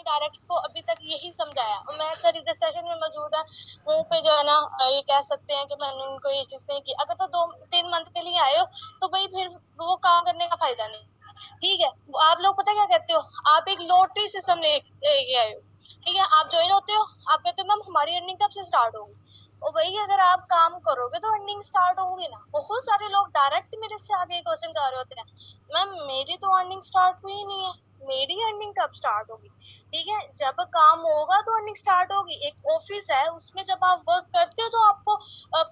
Directors को अभी तक यही समझाया। उमैर सर इधर सेशन में मौजूद है, मुंह पे जो है ना ये कह सकते हैं कि मैंने उनको ये चीज नहीं की। अगर तो 2-3 मंथ के लिए आए हो तो भाई फिर वो काम करने का फायदा नहीं, ठीक है। आप लोग पता क्या कहते हो, आप एक लॉटरी सिस्टम लेके आए हो, ठीक है। आप ज्वाइन होते हो, आप कहते हो मैम हमारी अर्निंग कब से स्टार्ट होगी। और भाई अगर आप काम करोगे तो अर्निंग स्टार्ट होगी ना। बहुत सारे लोग डायरेक्ट मेरे से आगे क्वेश्चन कर रहे होते हैं, मैम मेरी तो अर्निंग स्टार्ट हुई नहीं है, मेरी अर्निंग कब स्टार्ट होगी। ठीक है, जब काम होगा तो अर्निंग स्टार्ट होगी। एक ऑफिस है, उसमें जब आप वर्क करते हो तो आपको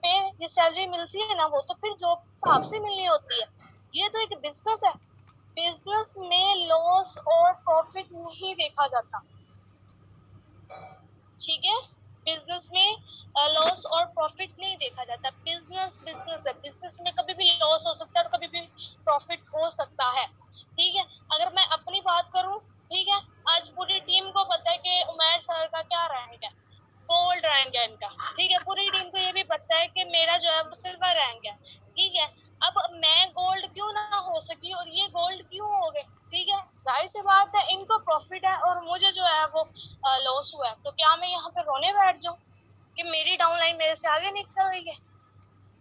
पे ये सैलरी मिलती है ना, वो तो फिर जॉब हिसाब से मिलनी होती है। ये तो एक बिजनेस है, बिजनेस में लॉस और प्रॉफिट नहीं देखा जाता, ठीक है। बिजनेस में लॉस और प्रॉफिट नहीं देखा जाता। बिजनेस बिजनेस है, बिजनेस में कभी भी लॉस हो सकता है और कभी भी प्रॉफिट हो सकता है, ठीक है। अगर मैं अपनी बात करूं, ठीक है, आज पूरी टीम को पता है कि उमैर सर का क्या रैंक है, गोल्ड रैंक है इनका, ठीक है। पूरी टीम को ये भी पता है कि मेरा जो है वो सिल्वर रैंक है, ठीक है। अब मैं गोल्ड क्यों ना हो सकी और ये गोल्ड क्यों हो गए, ठीक है। जाहिर सी बात है इनको प्रॉफिट है और मुझे जो है वो लॉस हुआ है। तो क्या मैं यहाँ पे रोने बैठ जाऊं कि मेरी डाउनलाइन मेरे से आगे निकल गई है,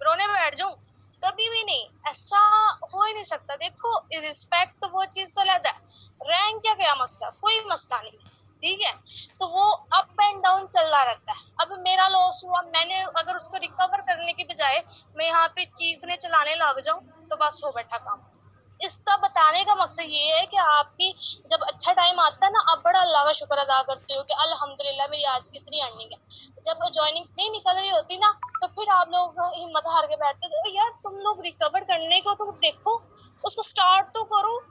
रोने बैठ जाऊं? कभी भी नहीं, ऐसा हो ही नहीं सकता। देखो रिस्पेक्ट तो वो चीज तो लेता है, रैंक क्या मसला, कोई मसला नहीं, ठीक है। तो वो अप एंड डाउन चलता रहता है। अब मेरा लॉस हुआ, मैंने अगर उसको रिकवर करने की बजाय मैं यहाँ पे चीखने चलाने लग जाऊं तो बस हो बैठा काम। इसका बताने का मकसद ये है कि आपकी जब अच्छा टाइम आता है ना, आप बड़ा अल्लाह का शुक्र अदा करते हो कि अल्हम्दुलिल्लाह मेरी आज कितनी अर्निंग है। जब ज्वाइनिंग्स नहीं निकल रही होती ना, तो फिर आप लोग हिम्मत हार के बैठते हो। यार तुम लोग रिकवर करने को तो देखो, उसको स्टार्ट तो करो।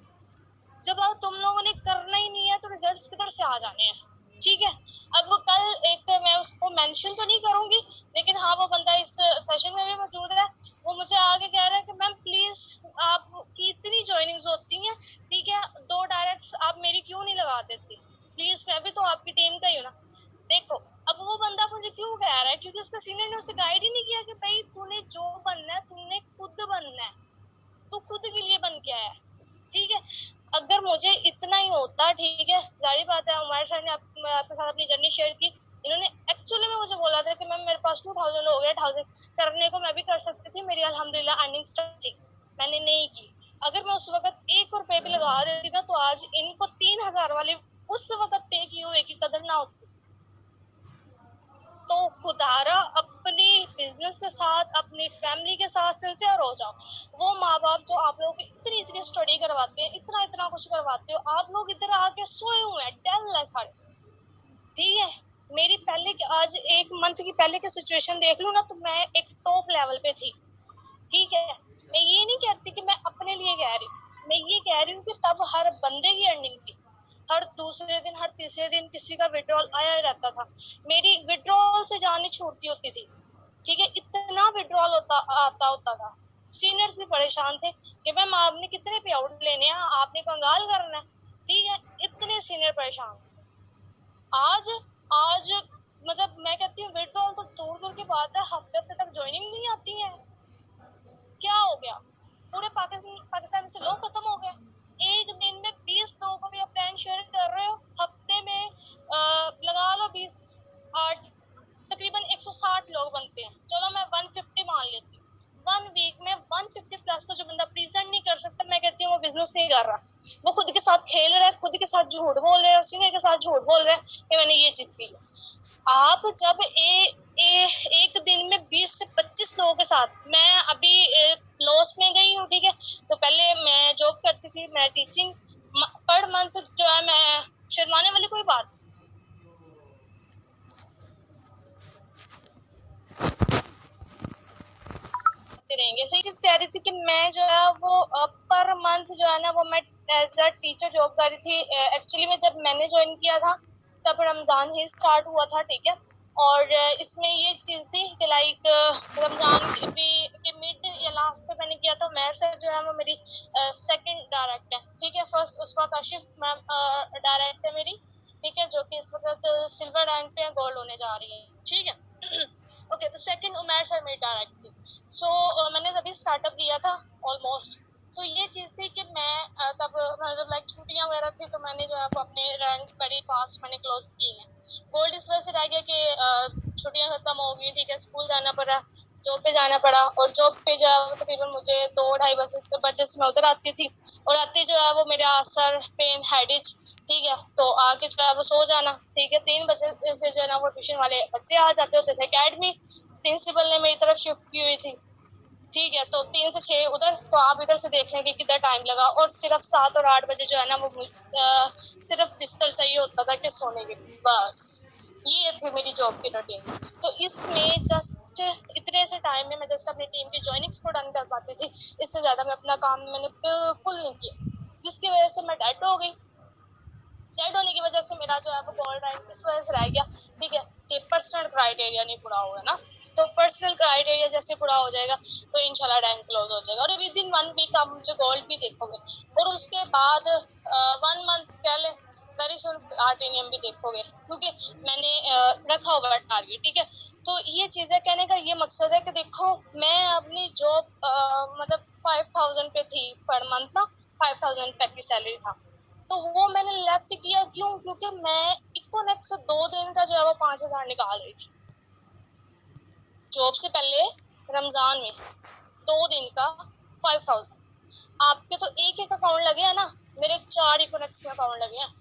जब तुम लोगों ने करना ही नहीं है तो रिजल्ट्स किधर से आ जाने हैं, ठीक है। अब कल एक तो मैं उसको मेंशन तो नहीं करूंगी, लेकिन हाँ वो बंदा इस सेशन में भी मौजूद है। वो मुझे आगे कह रहा है कि मैम प्लीज आपकी इतनी ज्वाइनिंग्स होती हैं, ठीक है, 2 डायरेक्ट्स आप मेरी क्यों नहीं लगा देती प्लीज, मैं भी तो आपकी टीम का ही हूँ ना। देखो अब वो बंदा मुझे क्यों कह रहा है, क्योंकि उसका सीनियर ने उसे गाइड ही नहीं किया कि भाई तूने जो बनना है तुमने खुद बनना है, तू खुद के लिए बन के आया है, ठीक है। अगर मुझे इतना ही होता, ठीक है, जाहिर बात है उमैर सर ने आपके साथ अपनी जर्नी शेयर की। इन्होंने एक्चुअली में मुझे बोला था कि मैम मेरे पास 2000 हो गया, 1000 करने को मैं भी कर सकती थी, मेरी अल्हम्दुलिल्लाह अर्निंग स्टार्ट थी, मैंने नहीं की। अगर मैं उस वक्त 1 रुपए भी लगा देती ना तो आज इनको 3000 वाले उस वक्त पे किए हुए की कदर ना होती। तो खुदारा अपनी बिजनेस के साथ, अपनी फैमिली के साथ सिंसियर हो जाओ। वो माँ बाप जो आप लोगों की इतनी इतनी स्टडी करवाते हैं, इतना इतना कुछ करवाते हो, आप लोग इधर आके सोए हुए हैं, डल है सारे, ठीक है। मेरी पहले के आज 1 मंथ की पहले की सिचुएशन देख लूं ना तो मैं एक टॉप लेवल पे थी, ठीक है। मैं ये नहीं कहती कि मैं अपने लिए कह रही हूँ, मैं ये कह रही हूँ कि तब हर बंदे की अर्निंग थी, हर दूसरे दिन हर तीसरे दिन किसी का विड्रॉल आया रहता था। मेरी विड्रॉल से जान छूटती होती थी, ठीक है, इतना विड्रॉल होता था। सीनियर्स भी परेशान थे कि मैम आपने कितने पे आउट लेने हैं, आपने कंगाल करना है, ठीक है। इतने सीनियर परेशान थे। आज आज मतलब मैं कहती हूँ विड्रॉल तो दूर दूर की बात है, हफ्ते हफ्ते तक ज्वाइनिंग नहीं आती है। क्या हो गया, पूरे पाकिस्तान से लोग खत्म हो गए। एक दिन में 20 लोगों को भी आप प्लान शेयर कर रहे हो, हफ्ते में लगा लो 20 8 तकरीबन 160 लोग बनते हैं। चलो मैं 150 मान लेती हूँ। 1 वीक में 150 प्लस का जो बंदा प्रेजेंट नहीं कर सकता, मैं कहती हूँ वो बिजनेस नहीं कर रहा, वो खुद के साथ खेल रहा है, खुद के साथ झूठ बोल रहा है, सीनियर के साथ झूठ बोल रहा है कि मैंने ये चीज की। आप जब एक दिन में 20 से 25 लोगों के साथ, मैं अभी लॉस में गई हूँ, ठीक है। तो पहले मैं जॉब करती थी, मैं टीचिंग पर मंथ जो है, मैं शर्माने वाली कोई बात रहेंगे। सही चीज कह रही थी कि मैं जो है वो पर मंथ जो है ना वो मैं एज अ टीचर जॉब कर रही थी। एक्चुअली में जब मैंने ज्वाइन किया था तब रमजान ही स्टार्ट हुआ था, ठीक है। और इसमें ये चीज थी कि लाइक रमजान के मिड या लास्ट पे मैंने किया था। उमैर सर जो है वो मेरी सेकंड डायरेक्ट है, ठीक है। फर्स्ट उसका काशिफ मैम डायरेक्ट है मेरी, ठीक है, जो कि इस वक्त सिल्वर रैंक पे गोल्ड होने जा रही है, ठीक है। ओके, तो सेकंड उमैर सर मेरी डायरेक्ट थी। सो मैंने तभी स्टार्टअप किया था ऑलमोस्ट, तो ये चीज़ थी कि मैं तब मतलब लाइक छुट्टियां वगैरह थी तो मैंने जो है वो अपने रैंक बड़ी फास्ट मैंने क्लोज की है। गोल्ड इस वजह से रह गया कि छुट्टियां खत्म हो गई, ठीक है, स्कूल जाना पड़ा, जॉब पे जाना पड़ा, और जॉब पे जो है वो तकरीबन मुझे 2-2:30 बजे से मैं उधर आती थी, और आती जो है वो मेरा सर पेन हेडेज, ठीक है, तो आके जो है वो सो जाना, ठीक है। 3 बजे से जो है ना वो ट्यूशन वाले बच्चे आ जाते होते थे। अकेडमी प्रिंसिपल ने मेरी तरफ शिफ्ट की हुई थी, ठीक है, तो 3 से 6 उधर, तो आप इधर से देख लें कि कितना टाइम लगा, और सिर्फ 7 और 8 बजे जो है ना वो सिर्फ बिस्तर चाहिए होता था कि सोने के लिए, बस ये थी मेरी जॉब की रूटीन। तो इसमें जस्ट इतने से टाइम में मैं जस्ट अपनी टीम की जॉइनिंग्स को डन कर पाती थी, इससे ज्यादा मैं अपना काम मैंने बिल्कुल नहीं किया, जिसकी वजह से मैं डेड हो गई। डेड होने की वजह से मेरा जो है वो गोल्ड रैंक इस वजह से रह गया, ठीक है, कि पर्सनल क्राइटेरिया नहीं पूरा होगा ना, तो पर्सनल क्राइटेरिया जैसे पूरा हो जाएगा तो इंशाल्लाह रैंक क्लोज हो जाएगा, और विद इन 1 वीक आप मुझे गोल्ड भी देखोगे, और उसके बाद 1 मंथ कह ले वेरी सुन प्लैटिनियम भी देखोगे, क्योंकि मैंने रखा हुआ है टारगेट, ठीक है। तो ये चीज़ें कहने का ये मकसद है कि देखो मैं अपनी जॉब मतलब 5000 पे थी पर मंथ ना, 5000 पे की सैलरी था, तो वो मैंने लेफ्ट किया क्यों, क्योंकि मैं इकोनेक्ट से 2 दिन का जो है वो 5000 निकाल रही थी जॉब से पहले, रमजान में 2 दिन का 5000। आपके तो एक एक अकाउंट लगे हैं ना, मेरे 4 इकोनेक्ट में अकाउंट लगे हैं।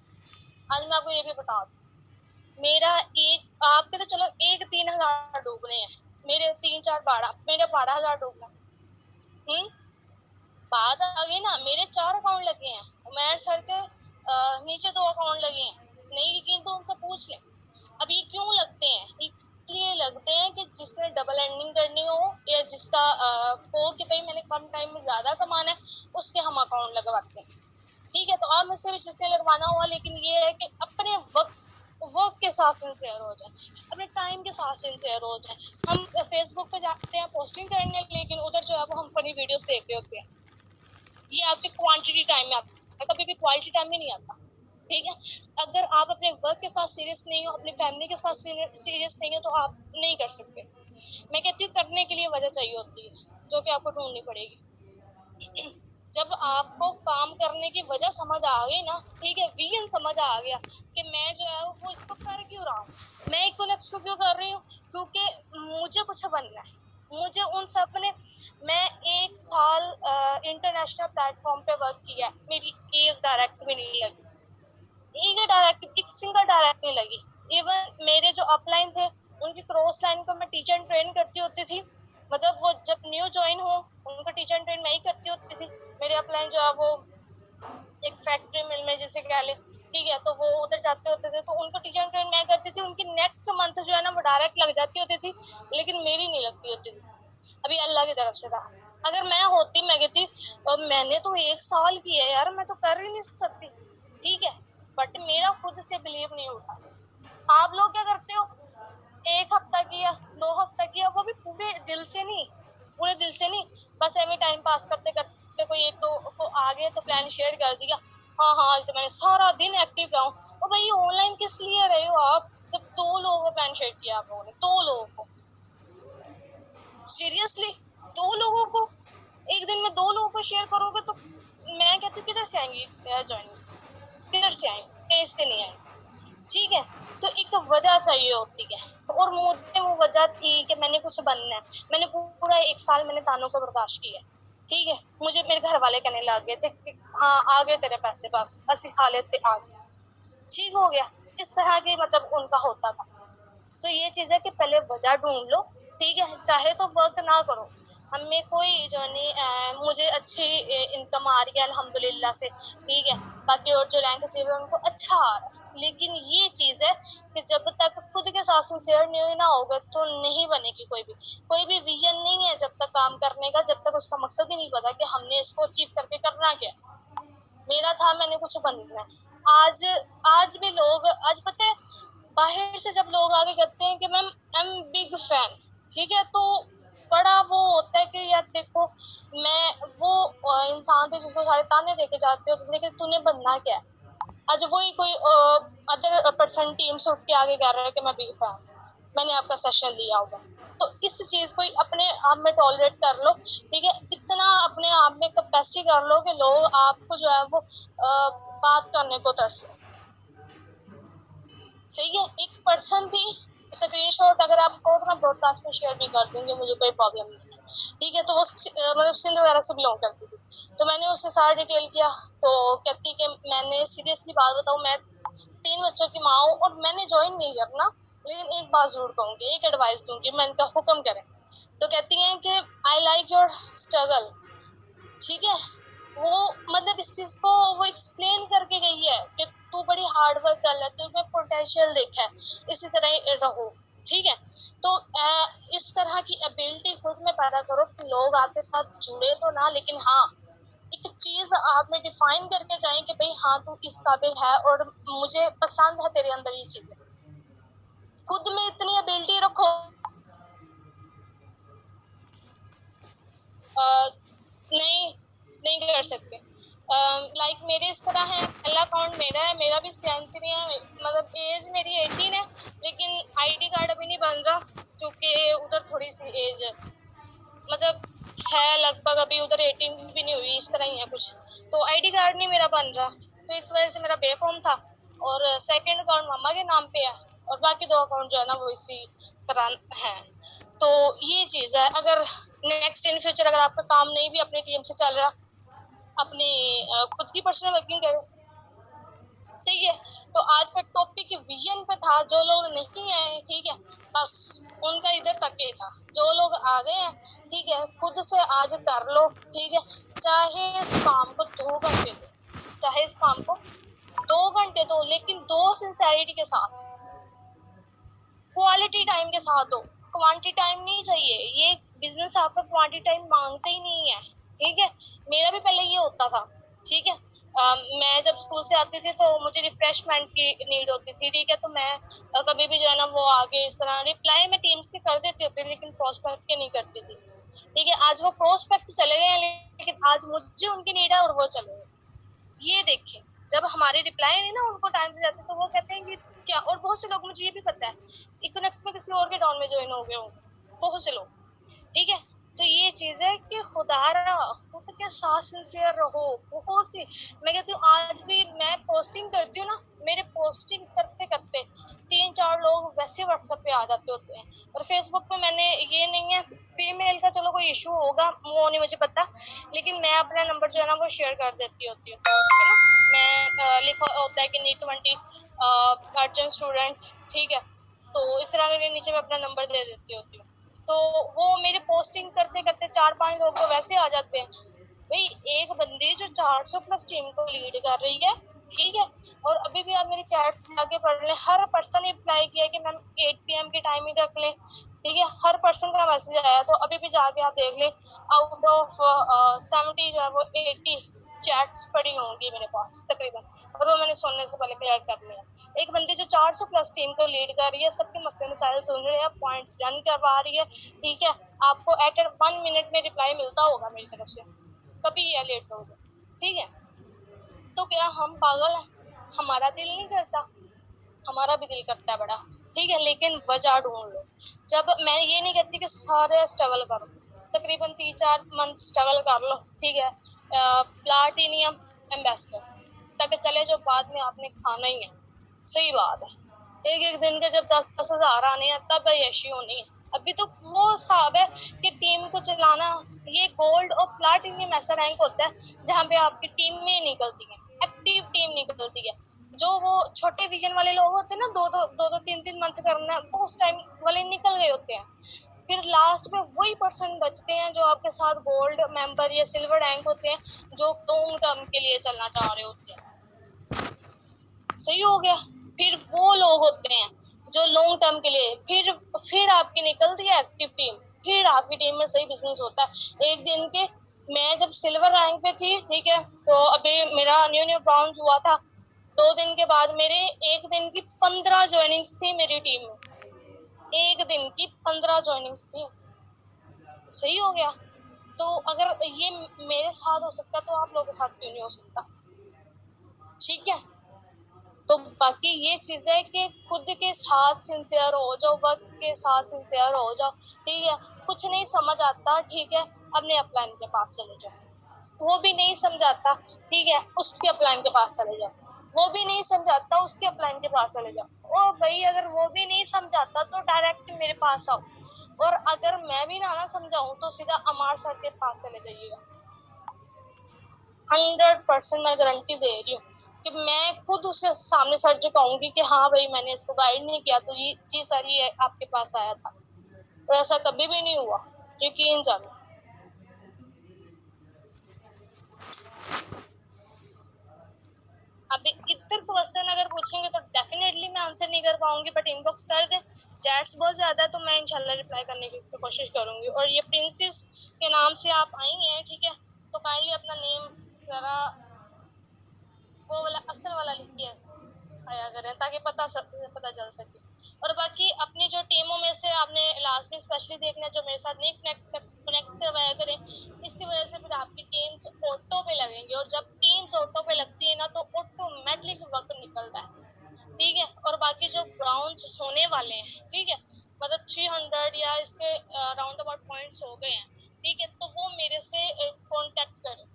आज मैं आपको ये भी बता दूं, मेरा एक, आपके तो चलो एक 3000 डूबने हैं, मेरे 3-4 मेरे 12,000 डूबना। बात आ गई ना, मेरे 4 अकाउंट लगे हैं, उमैर सर के नीचे 2 अकाउंट लगे हैं, नहीं यकीन तो उनसे पूछ लें। अब ये क्यों लगते हैं, इसलिए लगते हैं कि जिसने डबल एंडिंग करनी हो, या जिसका हो कि भाई मैंने कम टाइम में ज्यादा कमाना है, उसके हम अकाउंट लगवाते हैं, ठीक है। तो आप मुझसे भी जिसने लगवाना हुआ, लेकिन ये है कि अपने वर्क के साथ सिंसियर हो जाए, अपने टाइम के साथ सिंसियर हो जाए। हम फेसबुक पे जाते हैं पोस्टिंग करने, लेकिन उधर जो है वो हम फनी वीडियोस देख रहे होते हैं, ये आपके क्वांटिटी टाइम में आता है, कभी भी क्वालिटी टाइम में नहीं आता, ठीक है। अगर आप अपने वर्क के साथ सीरियस नहीं हो, अपनी फैमिली के साथ सीरियस नहीं हो, तो आप नहीं कर सकते। मैं कहती हूँ करने के लिए वजह चाहिए होती है, जो कि आपको ढूंढनी पड़ेगी। जब आपको काम करने की वजह समझ आ गई ना, ठीक है, विजन समझ आ गया कि मैं जो है वो इसको कर क्यों रहा हूँ, मैं इकोनेक्स को क्यों कर रही हूँ, क्योंकि मुझे कुछ बनना है, मुझे उन सब ने, मैं 1 साल इंटरनेशनल प्लेटफॉर्म पे वर्क किया, मेरी एक डायरेक्ट भी नहीं लगी, एक सिंगल डायरेक्ट नहीं लगी। इवन मेरे जो अपलाइन थे उनकी क्रॉस लाइन को मैं टीचर ट्रेन करती होती थी, मतलब वो जब न्यू ज्वाइन हो उनको टीचर ट्रेन मैं ही करती होती थी। मेरे अपलाइन जो है वो एक फैक्ट्री मिल में जैसे कह ले, ठीक है, तो वो उधर जाते होते थे, तो उनको टीचर ट्रेन मैं करती थी, उनकी नेक्स्ट मंथ जो है ना वो डायरेक्ट लग जाती होती थी, लेकिन मेरी नहीं लगती होती थी। अभी अल्लाह की तरफ से था, अगर मैं होती, मैं कहती मैंने तो 1 साल की है यार, मैं तो कर ही नहीं सकती, ठीक है, बट मेरा खुद से बिलीव नहीं होता। आप लोग क्या करते हो, 1 हफ्ता किया, 2 हफ्ता किया, वो भी पूरे दिल से नहीं, पूरे दिल से नहीं, बस ऐਵੇਂ टाइम पास करते करते कोई एक दो को आ गए तो प्लान शेयर कर दिया, हाँ हाँ आज तो मैंने सारा दिन एक्टिव रहा हूँ। और भाई ऑनलाइन किस लिए रहे हो आप, जब 2 लोगों को प्लान शेयर किया आप लोगों ने, 2 लोगों को, सीरियसली 2 लोगों को, एक दिन में 2 लोगों को शेयर करोगे तो मैं कहती हूँ किधर से आएंगी जॉइनिंग्स, किधर से आएंगे, कहीं से नहीं आएंगे, ठीक है। तो एक वजह चाहिए होती है, और मुझे वो वजह थी कि मैंने कुछ बनना है। मैंने पूरा 1 साल मैंने तानों को बर्दाश्त किया, ठीक है, मुझे मेरे घर वाले कहने लग गए थे कि हाँ आ गए तेरे पैसे, बस असि खा लेते, आ गए, ठीक हो गया, इस तरह के मतलब उनका होता था। तो ये चीज है कि पहले वजह ढूंढ लो, ठीक है, चाहे तो वर्क ना करो, हमें कोई जो नहीं, मुझे अच्छी इनकम आ रही है अल्हम्दुलिल्लाह से, ठीक है, बाकी और जो रैंक से उनको अच्छा आ रहा है, लेकिन ये चीज है कि जब तक खुद के साथ सिंसियर नहीं ना होगा तो नहीं बनेगी कोई भी विजन नहीं है जब तक काम करने का, जब तक उसका मकसद ही नहीं पता कि हमने इसको अचीव करके करना क्या। मेरा था मैंने कुछ बनना है। आज भी लोग, आज पता है बाहर से जब लोग आगे कहते हैं कि ma'am I am big fan, ठीक है, तो बड़ा वो होता है कि यार देखो मैं वो इंसान थे जिसको सारे ताने देके जाते हो, लेकिन तूने बनना क्या है। आज वही कोई अदर पर्सन टीम से उठ के आगे कह रहा है कि मैं बिग फैन, मैंने आपका सेशन लिया होगा, तो इस चीज को अपने आप में टॉलरेट कर लो, ठीक है। इतना अपने आप में कैपेसिटी कर लो कि लोग आपको जो है वो बात करने को तरसे। सही है, एक पर्सन थी, स्क्रीनशॉट अगर आप कहो तो मैं ब्रॉडकास्ट में शेयर भी कर दूंगी, मुझे कोई प्रॉब्लम नहीं है। ठीक है, तो वो मतलब सिंध वगैरह से बिलोंग करती थी, तो मैंने उससे सारा डिटेल किया, तो कहती कि मैंने सीरियसली बात बताऊं, मैं 3 बच्चों की माँ हूँ और मैंने ज्वाइन नहीं करना, लेकिन एक बात जरूर कहूंगी, एक एडवाइस दूंगी, मैं इनका हुक्म करें। तो कहती हैं कि आई लाइक योर स्ट्रगल। ठीक है, वो मतलब इस चीज को वो एक्सप्लेन करके गई है कि तू बड़ी हार्ड वर्क कर ले, तुम्हें पोटेंशियल देखा है, इसी तरह रहो। ठीक है, तो इस तरह की एबिलिटी खुद में पैदा करो कि लोग आपके साथ जुड़े तो ना, लेकिन हाँ एक चीज आप में डिफाइन करके जाए कि भाई हाँ तू इस काबिल है और मुझे पसंद है तेरे अंदर ये चीजें। खुद में इतनी एबिलिटी रखो, नहीं नहीं कर सकते। लाइक मेरे इस तरह है, पहला अकाउंट मेरा है, मेरा भी सेंस नहीं है, मतलब एज मेरी 18 है, लेकिन आईडी कार्ड अभी नहीं बन रहा क्योंकि उधर थोड़ी सी एज मतलब है लगभग अभी उधर 18 भी नहीं हुई, इस तरह ही है कुछ, तो आईडी कार्ड नहीं मेरा बन रहा, तो इस वजह से मेरा बे फॉर्म था। और सेकंड अकाउंट मम्मा के नाम पे है और बाकी 2 अकाउंट जो है ना वो इसी तरह है। तो ये चीज है, अगर नेक्स्ट इन फ्यूचर अगर आपका काम नहीं भी अपनी टीम से चल रहा, अपनी खुद की पर्सनल वर्किंग करो। सही है, तो आज का टॉपिक विजन पे था, जो लोग नहीं आए ठीक है बस उनका इधर तक ही था, जो लोग आ गए हैं ठीक है खुद से आज कर लो। ठीक है, चाहे इस काम को 2 घंटे दो, चाहे इस काम को 2 घंटे दो, लेकिन दो सिंसेरिटी के साथ, क्वालिटी टाइम के साथ दो, क्वांटिटी टाइम नहीं चाहिए। ये बिजनेस आपका क्वांटिटी टाइम मांगते ही नहीं है। ठीक है, मेरा भी पहले ये होता था। ठीक है, मैं जब स्कूल से आती थी तो मुझे रिफ्रेशमेंट की नीड होती थी। ठीक है, तो मैं कभी भी जो है ना वो आगे इस तरह रिप्लाई मैं टीम्स के कर देती होती, लेकिन प्रोस्पेक्ट के नहीं करती थी। ठीक है, आज वो प्रोस्पेक्ट चले गए हैं, लेकिन आज मुझे उनकी नीड है और वो चले गए। ये देखें, जब हमारे रिप्लाई नहीं ना उनको टाइम से जाते तो वो कहते हैं कि क्या, और बहुत से लोग, मुझे ये भी पता है, इकोनॉमिक्स में किसी और के डाउन में ज्वाइन हो गए होंगे बहुत से लोग। ठीक है, तो ये चीज है कि खुदारा खुद के साथ सिंसियर रहो। बहुत सी मैं कहती हूँ, आज भी मैं पोस्टिंग करती हूँ ना, मेरे पोस्टिंग करते करते 3-4 लोग वैसे व्हाट्सएप पे आ जाते होते हैं, और फेसबुक पे मैंने ये नहीं है फीमेल का चलो कोई इशू होगा वो नहीं मुझे पता, लेकिन मैं अपना नंबर जो है ना वो शेयर कर देती होती हूँ पोस्ट पे ना, मैं लिखा होता है कि नीड 20 अर्जेंट स्टूडेंट्स। ठीक है, तो इस तरह के नीचे मैं अपना नंबर दे देती होती हूँ, तो वो मेरे पोस्टिंग करते करते 4-5 लोग तो वैसे आ जाते हैं। भाई एक बंदी जो 400 प्लस टीम को लीड कर रही है। ठीक है, और अभी भी आप मेरे चैट्स जाके पढ़ लें, हर पर्सन ने रिप्लाई किया कि मैम 8 PM की टाइमिंग रख लें। ठीक है, हर पर्सन का मैसेज आया, तो अभी भी जाके आप देख लें, आउट ऑफ 70 जो है वो 80 चैट्स पड़ी होंगी मेरे पास तकरीबन, और वो मैंने सुनने से पहले क्लियर कर लिया। एक बंदी जो 400 प्लस टीम को लीड कर रही है, सबके मसले मसाइल सुन रही है, पॉइंट्स डन करवा रही है। ठीक है, आपको एट 1 मिनट में रिप्लाई मिलता होगा मेरी तरफ से, कभी या लेट होगा। ठीक है, तो क्या हम पागल हैं? हमारा दिल नहीं करता? हमारा भी दिल करता है बड़ा। ठीक है, लेकिन वजह ढूंढ लो। जब मैं ये नहीं कहती कि सारे स्ट्रगल करो, तकरीबन 3-4 मंथ स्ट्रगल कर लो। ठीक है, प्लाटिनियम एम्बेसडर तक चले जो बाद में आपने खाना ही है। सही बात है, एक दिन के जब 10-10 हजार आने हैं तब यशी होनी है। अभी तो वो हिसाब है कि टीम को चलाना, ये गोल्ड और प्लाटिनियम ऐसा रैंक होता है जहाँ पे आपकी टीम में निकलती है, एक्टिव टीम निकलती है। जो वो छोटे विजन वाले लोग होते हैं ना, 2-2 3-3 मंथ करना, वो उस टाइम वाले निकल गए होते हैं। फिर लास्ट में वही पर्सन बचते हैं जो आपके साथ गोल्ड मेंबर या सिल्वर रैंक होते हैं, जो लॉन्ग टर्म के लिए चलना चाह रहे होते हैं। सही हो गया, फिर वो लोग होते हैं जो लॉन्ग टर्म के लिए, फिर आपकी निकलती है एक्टिव टीम, फिर आपकी टीम में सही बिजनेस होता है। एक दिन के, मैं जब सिल्वर रैंक पे थी, ठीक है, तो अभी मेरा न्यू ब्राउन्स हुआ था, 2 दिन के बाद मेरे एक दिन की 15 ज्वाइनिंग्स थी मेरी टीम में, एक दिन की 15 ज्वाइनिंग्स थी। सही हो गया, तो अगर ये मेरे साथ हो सकता तो आप लोगों के साथ क्यों नहीं हो सकता? ठीक है, तो बाकी ये चीज है कि खुद के साथ सिंसियर हो जाओ, वर्क के साथ सिंसियर हो जाओ। ठीक है, कुछ नहीं समझ आता, ठीक है, अपने अपलाइन के पास चले जाओ। वो भी नहीं समझाता, ठीक है, उसके अपलाइन के पास चले जाओ। वो भी नहीं समझाता, उसके अपलाइन के पास चले जाओ। ओ भाई, अगर वो भी नहीं समझाता तो डायरेक्ट मेरे पास आओ, और अगर मैं भी ना समझाऊं तो सीधा अमार सर के पास चले जाइएगा। 100% मैं गारंटी दे रही हूँ कि मैं खुद उसे सामने सर जो कहूंगी कि हाँ भाई मैंने इसको गाइड नहीं किया तो ये जी सर ये आपके पास आया था, और ऐसा कभी भी नहीं हुआ, यकीन जानो। अभी इधर क्वेश्चन अगर पूछेंगे तो डेफिनेटली मैं आंसर नहीं कर पाऊंगी, बट इनबॉक्स कर दे, चैट्स बहुत ज्यादा है तो मैं इंशाल्लाह रिप्लाई करने की कोशिश करूंगी। और ये प्रिंसेस के नाम से आप आई हैं, ठीक है, तो काइंडली अपना नेम जरा वो वाला असल वाला लिख के आया करें ताकि पता चल सके। और बाकी अपनी जो टीमों में से आपने लास्ट में स्पेशली देखना जो मेरे साथ नहीं कनेक्ट करवाया करें, इसी वजह से फिर आपकी टीम्स ऑटो पे लगेंगी, और जब टीम्स ऑटो पे लगती है ना तो ऑटोमेटिक वक्त निकलता है, ठीक है। और बाकी जो ग्राउंड होने वाले हैं, ठीक है, मतलब 300 या इसके राउंड अबाउट पॉइंट्स हो गए हैं, ठीक है, तो वो मेरे से कांटेक्ट करें,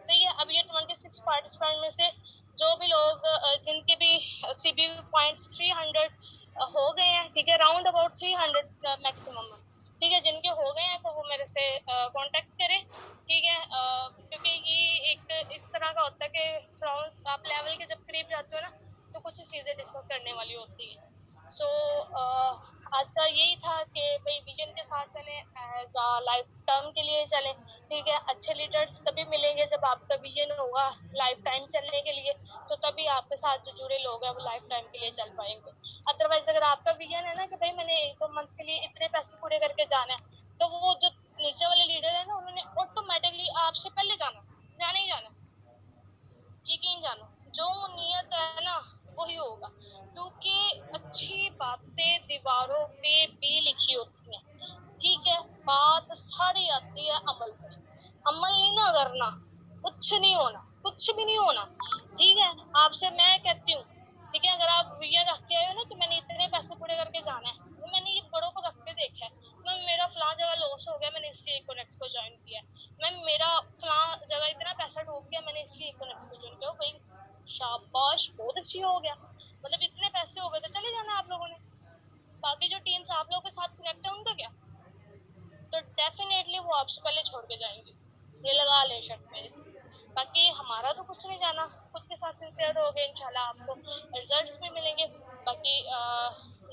सही है। अब ये 26 पार्टिसिपेंट में से जो भी लोग जिनके भी सीबी पॉइंट्स 300 हो गए हैं, ठीक है, राउंड अबाउट 300 मैक्सिमम, ठीक है, जिनके हो गए हैं तो वो मेरे से कांटेक्ट करें, ठीक है। क्योंकि ये एक इस तरह का होता है कि राउंड आप लेवल के जब करीब जाते हो ना तो कुछ चीजें डिस्कस करने वाली होती है। सो आज का यही था कि भाई विजन के साथ चले, एज अ लाइफ टर्म के लिए चले, ठीक है। अच्छे लीडर्स तभी मिलेंगे जब आपका विजन होगा लाइफ टाइम चलने के लिए, तो तभी आपके साथ जो जुड़े लोग हैं वो लाइफ टाइम के लिए चल पाएंगे। अदरवाइज अगर आपका विजन है ना कि भाई मैंने 1-2 मंथ के लिए इतने पैसे पूरे करके जाना है, तो वो जो नीचे वाले लीडर है ना उन्होंने ऑटोमेटिकली आपसे पहले जाना ही जाना, यकीन जानो, जो नियत है ना वही होगा। क्योंकि अच्छी बातें दीवारों पे भी लिखी होती हैं, ठीक है, बात सारी आती है अमल पे। अमल नहीं ना करना, कुछ नहीं होना, कुछ भी नहीं होना, ठीक है। आपसे मैं कहती हूँ, ठीक है, अगर आप विजन रख के आए हो ना कि मैंने इतने पैसे पूरे करके जाना है, तो मैंने ये बड़ों को रखते देखा है, मैं मेरा फलां जगह लॉस हो गया मैंने इसलिए इकोनेक्स को ज्वाइन किया, मैं मेरा फलां जगह इतना पैसा डूब गया मैंने इसलिए इकोनेक्स को ज्वाइन किया। भाई शाबाश, बहुत अच्छी हो गया, मतलब इतने पैसे हो गए तो चले जाना आप लोगों ने। बाकी जो टीम्स आप लोगों के साथ कनेक्ट है उनका क्या, तो डेफिनेटली वो आपसे पहले छोड़ के जाएंगे, ये लगा ले शर्ट मेरे से। बाकी हमारा तो कुछ नहीं जाना, खुद के साथ सिंसियर हो गए, इंशाल्लाह आपको रिजल्ट्स भी मिलेंगे। बाकी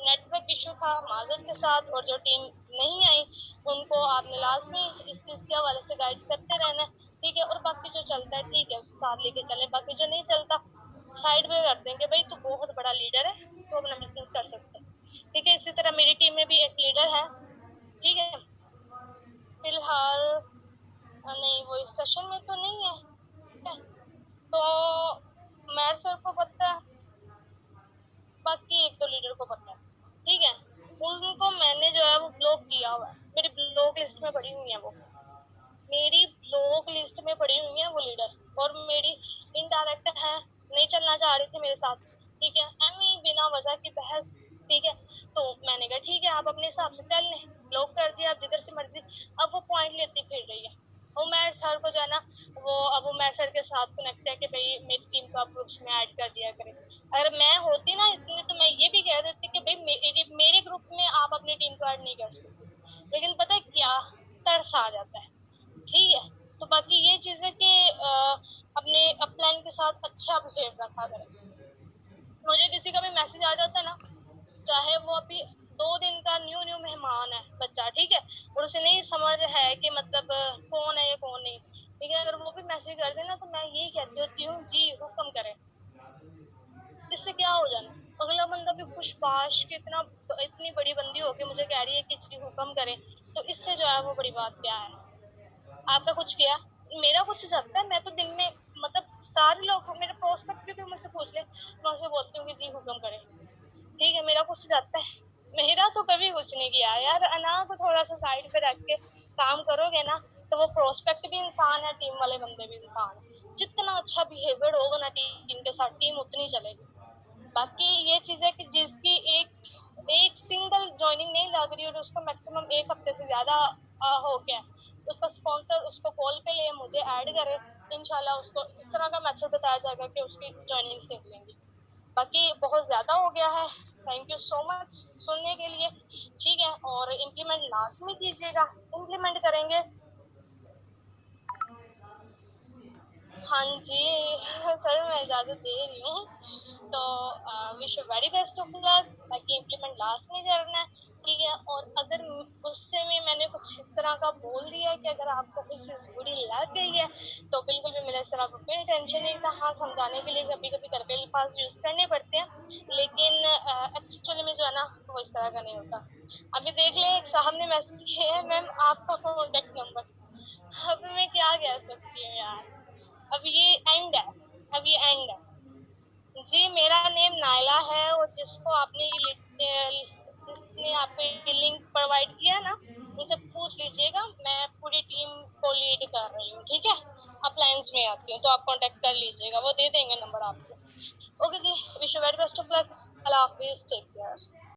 नेटवर्क इशू था माजद के साथ, और जो टीम नहीं आई उनको आपने लाजमी इस चीज़ के हवाले से गाइड करते रहना, ठीक है। और बाकी जो चलता है ठीक है उसे साथ लेके चले, बाकी जो नहीं चलता साइड में रख देंगे, भाई तू बहुत बड़ा लीडर है तो अपना बिजनेस कर सकते हैं, ठीक है। इसी तरह मेरी टीम में भी एक लीडर है, ठीक है, फिलहाल नहीं वो इस सेशन में तो नहीं है, ठीक है? तो मैं सर को पता है, बाकी एक दो लीडर को पता है, ठीक है। उनको मैंने जो है वो ब्लॉक किया हुआ है, मेरी ब्लॉक लिस्ट में पड़ी हुई है, वो मेरी ब्लॉक लिस्ट में पड़ी हुई है वो लीडर, और मेरी इनडायरेक्ट है, नहीं चलना चाह रही थी मेरे साथ, ठीक है, एमी बिना वजह की बहस, ठीक है। तो मैंने कहा ठीक है आप अपने हिसाब से चल लें, ब्लॉक कर दिया, आप जिधर से मर्जी। अब वो पॉइंट लेती फिर रही है, उमर सर को जो है ना वो अब उमर सर के साथ कनेक्ट है कि भाई मेरी टीम को आप ग्रुप्स में ऐड कर दिया करें। अगर मैं होती ना इतनी तो मैं ये भी कह देती कि भाई मेरे ग्रुप में आप अपनी टीम को ऐड नहीं कर सकते, लेकिन पता है क्या, तरस आ जाता है, ठीक है। तो बाकी ये चीज़ है कि अपने अपलाइन के साथ अच्छा बिहेव रखा करें। मुझे किसी का भी मैसेज आ जाता है ना, चाहे वो अभी 2 दिन का न्यू मेहमान है बच्चा, ठीक है, और उसे नहीं समझ है कि मतलब कौन है या कौन नहीं, ठीक है, अगर वो भी मैसेज कर देना तो मैं यही कहती होती हूँ जी हुक्म करें। इससे क्या हो जाना, अगला बंदा भी खुशबाश कि इतनी बड़ी बंदी होके मुझे कह रही है कि जी हुक्म करें, तो इससे जो है वो बड़ी बात क्या है। आपका कुछ किया, मेरा कुछ जाता है, मैं तो दिन में मतलब सारे लोग मेरे प्रोस्पेक्ट भी मुझसे पूछ ले, मैं उसे बोलती हूँ कि जी हुक्म करें, ठीक है, मेरा कुछ जाता है। मेरा तो कभी कुछ नहीं किया यार, अना को थोड़ा सा साइड पे रख के काम करोगे ना तो वो प्रोस्पेक्ट भी इंसान है, टीम वाले बंदे भी इंसान है, जितना अच्छा बिहेवियर होगा ना टीम के साथ टीम उतनी चलेगी। बाकी ये चीज है कि जिसकी एक एक सिंगल ज्वाइनिंग नहीं लग रही और उसको मैक्सिमम 1 हफ्ते से ज्यादा हो गया, उसका स्पॉन्सर उसको कॉल पे ले, मुझे ऐड करे, इंशाल्लाह उसको इस तरह का मेथड बताया जाएगा कि उसकी जॉइनिंग्स निकलेंगी। बाकी बहुत ज़्यादा हो गया है, थैंक यू सो मच सुनने के लिए, ठीक है। और इम्प्लीमेंट लास्ट में कीजिएगा, इम्प्लीमेंट करेंगे। हाँ जी सर मैं इजाज़त दे रही हूँ। तो wish you very best of luck, बाकी इम्प्लीमेंट लास्ट में करना है, ठीक है। और अगर उससे में मैंने कुछ इस तरह का बोल दिया कि अगर आपको कोई चीज़ बुरी लग गई है तो बिल्कुल भी मेरे सर आपको कोई टेंशन नहीं था। हाँ, समझाने के लिए कभी कभी घर पे अल्फाज यूज़ करने पड़ते हैं, लेकिन एक्चुअली में जो है ना वो इस तरह का नहीं होता। अभी देख लें, एक साहब ने मैसेज किया है, मैम आपका कॉन्टेक्ट नंबर। अब मैं क्या कह सकती हूँ यार, अब ये एंड है, अब ये एंड है। जी, मेरा नेम नायला है, और जिसने आपको ये लिंक प्रोवाइड किया ना, उनसे पूछ लीजिएगा, मैं पूरी टीम को लीड कर रही हूँ, ठीक है। अप्लायंस में आती हूँ, तो आप कांटेक्ट कर लीजिएगा, वो दे देंगे नंबर आपको। ओके जी, wish you very best of luck, अल्लाह हाफिज, टेक केयर।